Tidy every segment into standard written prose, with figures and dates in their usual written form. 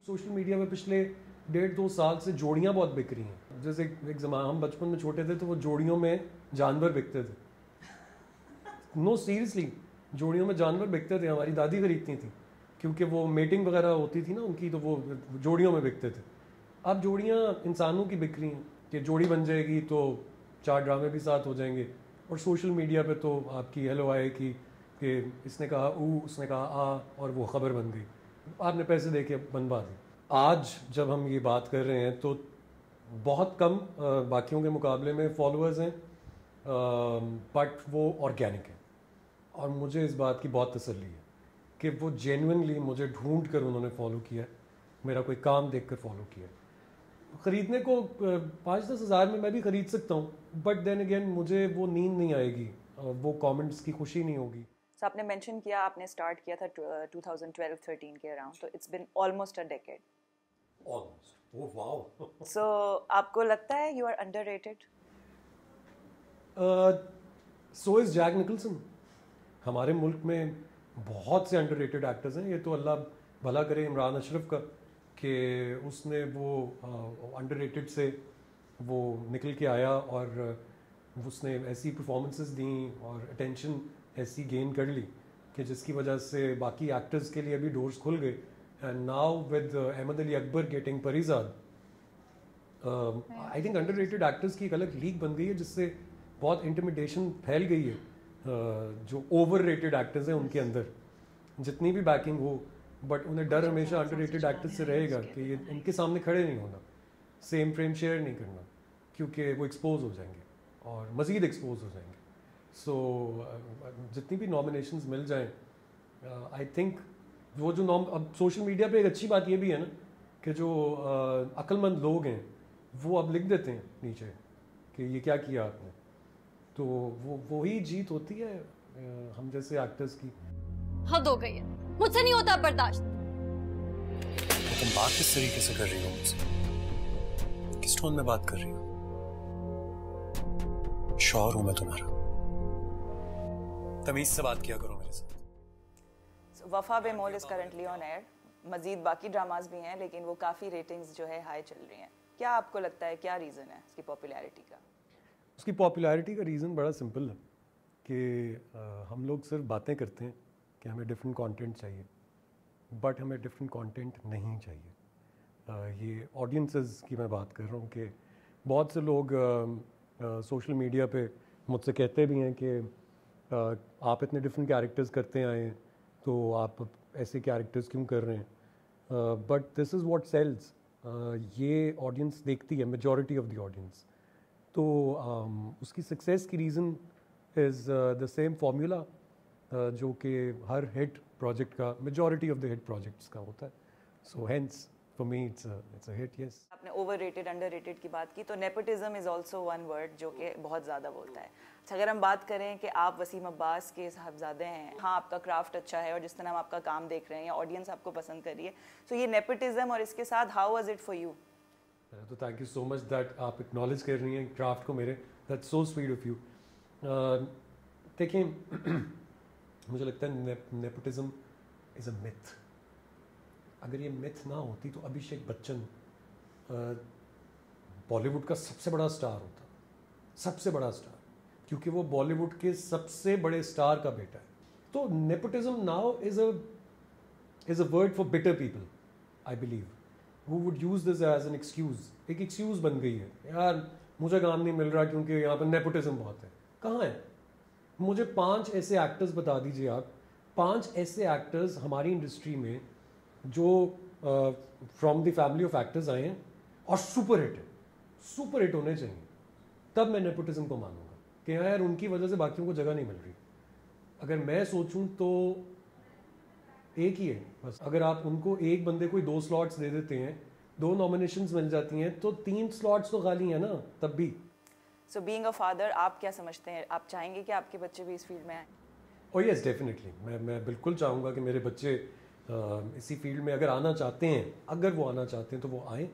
Social media में पिछले 1.5-2 साल से जोड़ियाँ बहुत बिक रही हैं। जैसे एक ज़माना हम बचपन में छोटे थे तो वो जोड़ियों में जानवर बिकते थे। नो सीरियसली, जोड़ियों में जानवर बिकते थे, हमारी दादी खरीदती थी क्योंकि वो मेटिंग वगैरह होती थी ना उनकी, तो वो जोड़ियों में बिकते थे। अब जोड़ियाँ इंसानों की बिक रही हैं कि जोड़ी बन जाएगी तो 4 ड्रामे भी साथ हो जाएंगे, और सोशल मीडिया पे तो आपकी हेलो आएगी कि इसने कहा ऊ, उसने कहा आ, और वो खबर बन गई, आपने पैसे दे के बनवा दी। आज जब हम ये बात कर रहे हैं तो बहुत कम बाकियों के मुकाबले में फॉलोअर्स हैं, बट वो ऑर्गेनिक है, और मुझे इस बात की बहुत तसल्ली है कि वो जेन्युइनली मुझे ढूंढ कर उन्होंने फॉलो किया है, मेरा कोई काम देख कर फॉलो किया है। ख़रीदने को 5-10 हज़ार में मैं भी ख़रीद सकता हूँ, बट देन अगेन मुझे वो नींद नहीं आएगी, वो कमेंट्स की खुशी नहीं होगी। So, आपने मेंशन किया आपने स्टार्ट किया था 2012-13 के अराउंड, तो it's been almost a decade. Almost, oh wow. So आपको लगता है you are underrated? So is Jack Nicholson. हमारे मुल्क में बहुत से अंडररेटेड एक्टर्स हैं, ये तो अल्लाह भला करे इमरान अशरफ का कि उसने वो अंडररेटेड से वो निकल के आया और उसने ऐसी परफॉर्मेंसेस दी और अटेंशन ऐसी गेन कर ली कि जिसकी वजह से बाकी एक्टर्स के लिए भी डोर्स खुल गए। And now with Ahmed Ali Akbar getting Parizaad, I think underrated actors की एक अलग लीग बन गई है जिससे बहुत इंटिमिडेशन फैल गई है। जो ओवर रेटेड एक्टर्स हैं उनके अंदर जितनी भी बैकिंग हो, बट उन्हें डर हमेशा अंडररेटेड एक्टर्स से रहेगा कि ये इनके सामने खड़े नहीं होना, सेम फ्रेम शेयर नहीं करना, क्योंकि वो एक्सपोज हो जाएंगे और मज़ीद एक्सपोज हो जाएंगे। सो जितनी भी नॉमिनेशंस मिल जाएं, आई थिंक वो जो अब सोशल मीडिया पे एक अच्छी बात ये भी है ना कि जो अक्लमंद लोग हैं वो अब लिख देते हैं नीचे कि ये क्या किया आपने, तो वो ही जीत होती है हम जैसे एक्टर्स की। हद हो गई है, मुझसे नहीं होता बर्दाश्त। तुम बात किस तरीके से कर रही हो मुझसे? किस टोन में बात कर रही हो? शौहर हूं मैं तुम्हारा, तमीज से बात किया करो मेरे साथ। वफा बेमोल इज करंटली ऑन एयर, मजीद बाकी ड्रामाज भी हैं लेकिन वो काफ़ी रेटिंग्स जो है हाई चल रही हैं। क्या आपको लगता है क्या रीज़न है उसकी पॉपुलैरिटी का? उसकी पॉपुलैरिटी का रीज़न बड़ा सिंपल है कि हम लोग सिर्फ बातें करते हैं कि हमें डिफरेंट कंटेंट चाहिए, बट हमें डिफरेंट कंटेंट नहीं चाहिए। ये ऑडियंसेस की मैं बात कर रहा हूँ कि बहुत से लोग सोशल मीडिया पे मुझसे कहते भी हैं कि आप इतने डिफरेंट कैरेक्टर्स करते आए हैं तो आप ऐसे कैरेक्टर्स क्यों कर रहे हैं, but this is what sells. ये ऑडियंस देखती है, मेजॉरिटी ऑफ द ऑडियंस। तो उसकी सक्सेस की reason is the same formula जो कि हर हिट प्रोजेक्ट का, majority of the hit projects का होता है। So hence for me it's a hit. Yes, आपने ओवररेटेड अंडररेटेड की बात की, तो nepotism is also one word जो कि बहुत ज़्यादा बोलता है। अच्छा, अगर हम बात करें कि आप वसीम अब्बास के साहबजादे हैं, हाँ आपका क्राफ्ट अच्छा है और जिस तरह हम आपका काम देख रहे हैं या ऑडियंस आपको पसंद कर रही है, तो ये नेपोटिज्म और इसके साथ how was it for you? तो thank you so much that आप एक्नॉलेज कर रही हैं क्राफ्ट को मेरे, that's so sweet of you. देखिए मुझे लगता है नेपोटिज्म इज़ अ मिथ। अगर ये मिथ ना होती तो अभिषेक बच्चन बॉलीवुड का सबसे बड़ा स्टार होता, सबसे बड़ा स्टार, क्योंकि वो बॉलीवुड के सबसे बड़े स्टार का बेटा है। तो nepotism now is a word for bitter people, I believe, who would use this as an excuse। एक एक्सक्यूज़ बन गई है, यार मुझे काम नहीं मिल रहा क्योंकि यहाँ पर नेपोटिज्म बहुत है। कहाँ है? मुझे 5 ऐसे एक्टर्स बता दीजिए आप, 5 ऐसे एक्टर्स हमारी इंडस्ट्री में जो from the family of actors आए हैं और सुपर हिट है, सुपर हिट होने चाहिए, तब मैं नेपोटिज्म को मानूंगा कि यार उनकी वजह से बाकियों को जगह नहीं मिल रही। अगर मैं सोचूं तो एक ही है बस। अगर आप उनको एक बंदे को 2 स्लॉट्स दे देते हैं, 2 नॉमिनेशंस मिल जाती हैं, तो 3 स्लॉट्स तो खाली हैं ना तब भी। सो बीइंग अ फादर, आप क्या समझते हैं, आप चाहेंगे कि आपके बच्चे भी इस फील्ड में आए? ओह यस, डेफिनेटली, मैं बिल्कुल चाहूँगा कि मेरे बच्चे इसी फील्ड में अगर आना चाहते हैं, अगर वो आना चाहते हैं तो वो आएँ,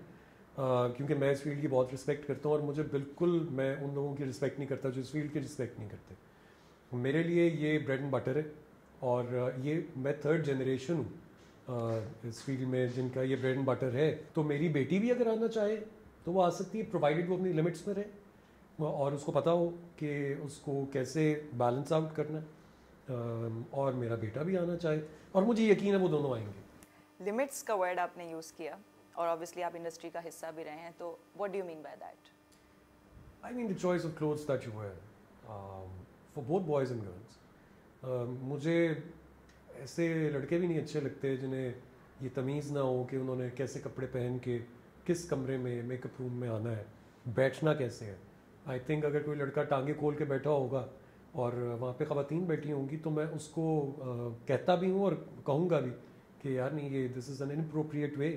क्योंकि मैं इस फील्ड की बहुत रिस्पेक्ट करता हूँ और मुझे बिल्कुल, मैं उन लोगों की रिस्पेक्ट नहीं करता जो इस फील्ड की रिस्पेक्ट नहीं करते। मेरे लिए ये ब्रेड एंड बटर है और ये मैं 3rd जनरेशन हूँ इस फील्ड में जिनका ये ब्रेड एंड बटर है, तो मेरी बेटी भी अगर आना चाहे तो वो आ सकती है, प्रोवाइडेड वो अपनी लिमिट्स में रहे और उसको पता हो कि उसको कैसे बैलेंस आउट करना है। और मेरा बेटा भी आना चाहे और मुझे यकीन है वो दोनों आएंगे। लिमिट्स का वर्ड आपने यूज़ किया और ऑब्वियसली आप इंडस्ट्री का हिस्सा भी रहे हैं, तो what do you mean by that? I mean the choice of clothes that you wear, for both boys and girls. मुझे ऐसे लड़के भी नहीं अच्छे लगते जिन्हें ये तमीज़ ना हो कि उन्होंने कैसे कपड़े पहन के किस कमरे में मेकअप रूम में आना है, बैठना कैसे है। आई थिंक अगर कोई लड़का टांगे खोल के बैठा होगा और वहाँ पे ख़वातीन बैठी होंगी तो मैं उसको कहता भी हूँ और कहूँगा भी कि यार नहीं, ये दिस इज़ एन इनअप्रोप्रिएट वे,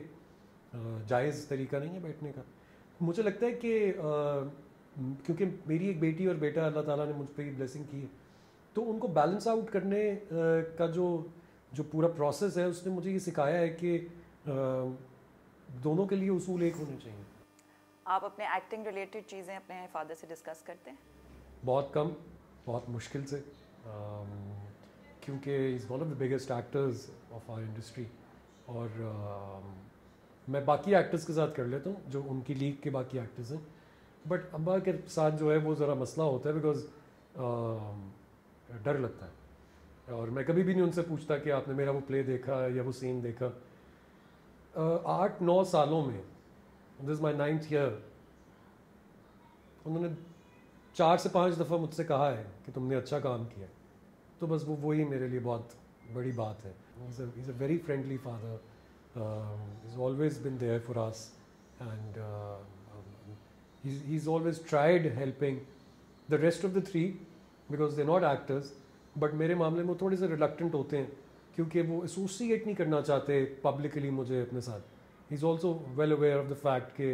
जायज़ तरीका नहीं है बैठने का। मुझे लगता है कि क्योंकि मेरी एक बेटी और बेटा अल्लाह ताला ने मुझ पर ब्लेसिंग की है, तो उनको बैलेंस आउट करने का जो पूरा प्रोसेस है उसने मुझे ये सिखाया है कि दोनों के लिए उसूल एक होने चाहिए। आप अपने एक्टिंग रिलेटेड चीज़ें अपने फादर से डिस्कस करते हैं? बहुत कम, बहुत मुश्किल से, क्योंकि is one of the biggest actors of our industry और मैं बाकी एक्टर्स के साथ कर लेता हूँ जो उनकी लीग के बाकी एक्टर्स हैं, बट अब्बा के साथ जो है वो ज़रा मसला होता है बिकॉज डर लगता है और मैं कभी भी नहीं उनसे पूछता कि आपने मेरा वो प्ले देखा या वो सीन देखा। 8-9 सालों में, दिस माई 9th ईयर, उन्होंने 4 से 5 दफ़ा मुझसे कहा है कि तुमने अच्छा काम किया, तो बस वही मेरे लिए बहुत बड़ी बात है। He's a very friendly father, he's always been there for us and he's always tried helping the rest of the 3 because they're not actors, but मेरे मामले में थोड़े से रिलक्टेंट होते हैं क्योंकि वो एसोसिएट नहीं करना चाहते पब्लिकली मुझे अपने साथ। He is also well aware of the fact कि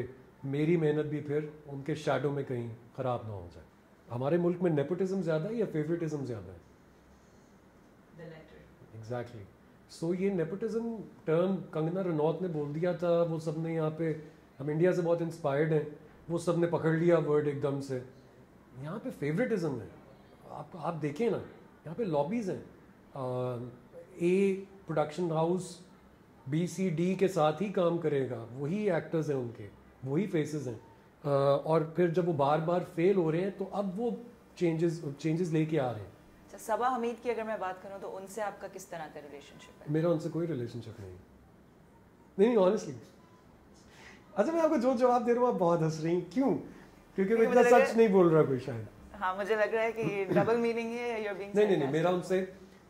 मेरी मेहनत भी फिर उनके शैडो में कहीं ख़राब ना हो जाए। हमारे मुल्क में नेपोटिज्म ज़्यादा है या फेवरेटिज्म ज़्यादा है? एग्जैक्टली। सो ये नेपोटिज्म टर्म कंगना रनौत ने बोल दिया था, वो सब ने यहाँ पे, हम इंडिया से बहुत इंस्पायर्ड हैं, वो सब ने पकड़ लिया वर्ड एकदम से। यहाँ पे फेवरेटिज्म है, आप देखें ना, यहाँ पे लॉबीज़ हैं। ए प्रोडक्शन हाउस BCD के साथ ही काम करेगा, वही एक्टर्स हैं उनके, वही फेसेस हैं और फिर जब वो बार बार फेल हो रहे हैं तो अब वो चेंजेस लेके आ रहे हैं। सबा हमीद की अगर मैं बात करूं तो उनसे आपका किस तरह का रिलेशनशिप है? मेरा उनसे कोई रिलेशनशिप नहीं ऑनेस्टली। अच्छा, मैं आपको जो जवाब दे रहा हूँ आप बहुत हंस रही हैं, क्यों? क्योंकि मैं इतना सच नहीं बोल रहा कोई शायद। हाँ, मुझे लग रहा है कि डबल मीनिंग है, you're being नहीं, मेरा उनसे,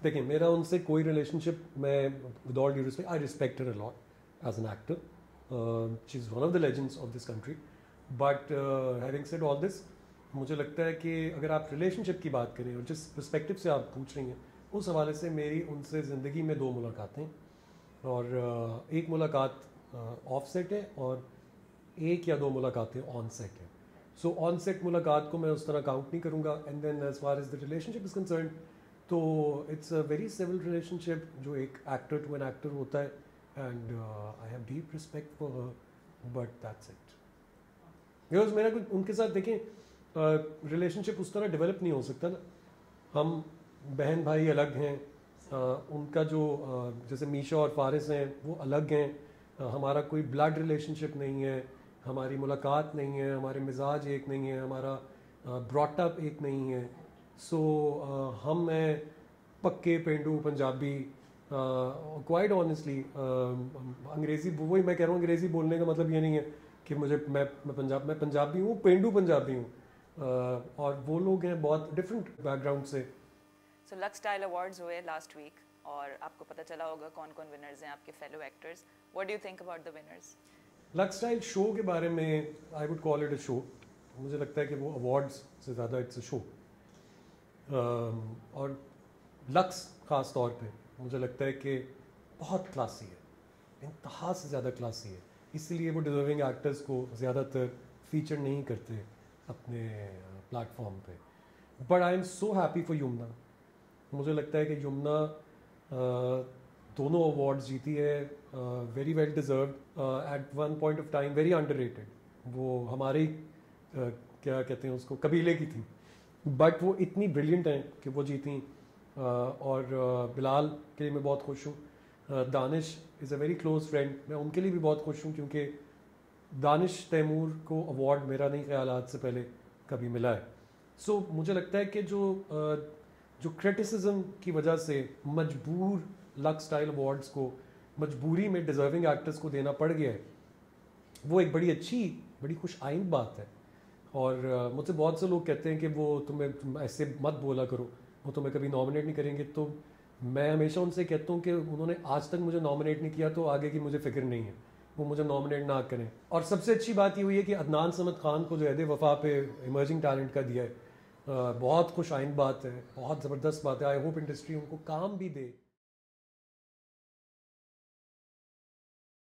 देखिए मेरा उनसे कोई रिलेशनशिप, मैं with all due respect, I respect her a lot as an actor, she is one of the legends of this country, but having said all this, मुझे लगता है कि अगर आप रिलेशनशिप की बात करें और जिस पर्सपेक्टिव से आप पूछ रही हैं उस हवाले से मेरी उनसे ज़िंदगी में 2 मुलाकातें और एक मुलाकात ऑफ सेट है और 1 या 2 मुलाकातें ऑन सेट है। सो ऑन सेट मुलाकात को मैं उस तरह काउंट नहीं करूँगा। And then as far as the relationship is concerned, तो it's a very civil relationship जो एक एक्टर टू एन एक्टर होता है and I have deep respect for her, but that's it. Because मेरा कुछ उनके साथ देखें रिलेशनशिप उस तरह डेवलप नहीं हो सकता ना, हम बहन भाई अलग हैं, उनका जो जैसे मीशा और फारिस हैं वो अलग हैं, हमारा कोई ब्लड रिलेशनशिप नहीं है, हमारी मुलाकात नहीं है, हमारे मिजाज एक नहीं है, हमारा ब्रॉटअप एक नहीं है। सो हम हैं पक्के पेंडू पंजाबी, क्वाइट ऑनेस्टली अंग्रेज़ी, वही मैं कह रहा हूँ, अंग्रेज़ी बोलने का मतलब ये नहीं है कि मैं पंजाबी हूँ, पेंडू पंजाबी हूँ, और वो लोग हैं बहुत डिफरेंट बैकग्राउंड से। सो लक्स स्टाइल अवार्ड्स हुए लास्ट वीक और आपको पता चला होगा कौन कौन विनर्स हैं आपके fellow actors. What do you think about the winners? Lux style show के बारे में I would call it a show. मुझे लगता है कि वो अवार्ड्स से ज़्यादा इट्स अ शो, और लक्स ख़ास तौर पे मुझे लगता है कि बहुत क्लासी है, इंतहा से ज़्यादा क्लासी है, इसलिए वो डिजर्विंग एक्टर्स को ज़्यादातर फीचर नहीं करते अपने प्लेटफॉर्म पे। But I am so happy for Yamuna. मुझे लगता है कि यमुना दोनों अवार्ड्स जीती है, very well deserved, at one point of time very underrated. वो हमारी क्या कहते हैं उसको, कबीले की थी, बट वो इतनी ब्रिलियंट हैं कि वो जीती। और बिलाल के लिए मैं बहुत खुश हूँ, Danish is a very close friend, मैं उनके लिए भी बहुत खुश हूँ क्योंकि दानिश तैमूर को अवार्ड मेरा नहीं ख्याल आज से पहले कभी मिला है। सो मुझे लगता है कि जो क्रिटिसिज्म की वजह से मजबूर लक्स स्टाइल अवार्ड्स को मजबूरी में डिज़र्विंग एक्टर्स को देना पड़ गया है, वो एक बड़ी अच्छी बड़ी खुश आइंद बात है। और मुझसे बहुत से लोग कहते हैं कि वो तुम ऐसे मत बोला करो, वो तुम्हें कभी नॉमिनेट नहीं करेंगे। तो मैं हमेशा उनसे कहता हूँ कि उन्होंने आज तक मुझे नॉमिनेट नहीं किया तो आगे की मुझे फ़िक्र नहीं है, वो मुझे नॉमिनेट ना करें। और सबसे अच्छी बात ये हुई है कि अदनान समद खान को जो अहद वफा पे इमर्जिंग टैलेंट का दिया है, बहुत खुश आइंद बात है, बहुत ज़बरदस्त बात है। आई होप इंडस्ट्री उनको काम भी दे।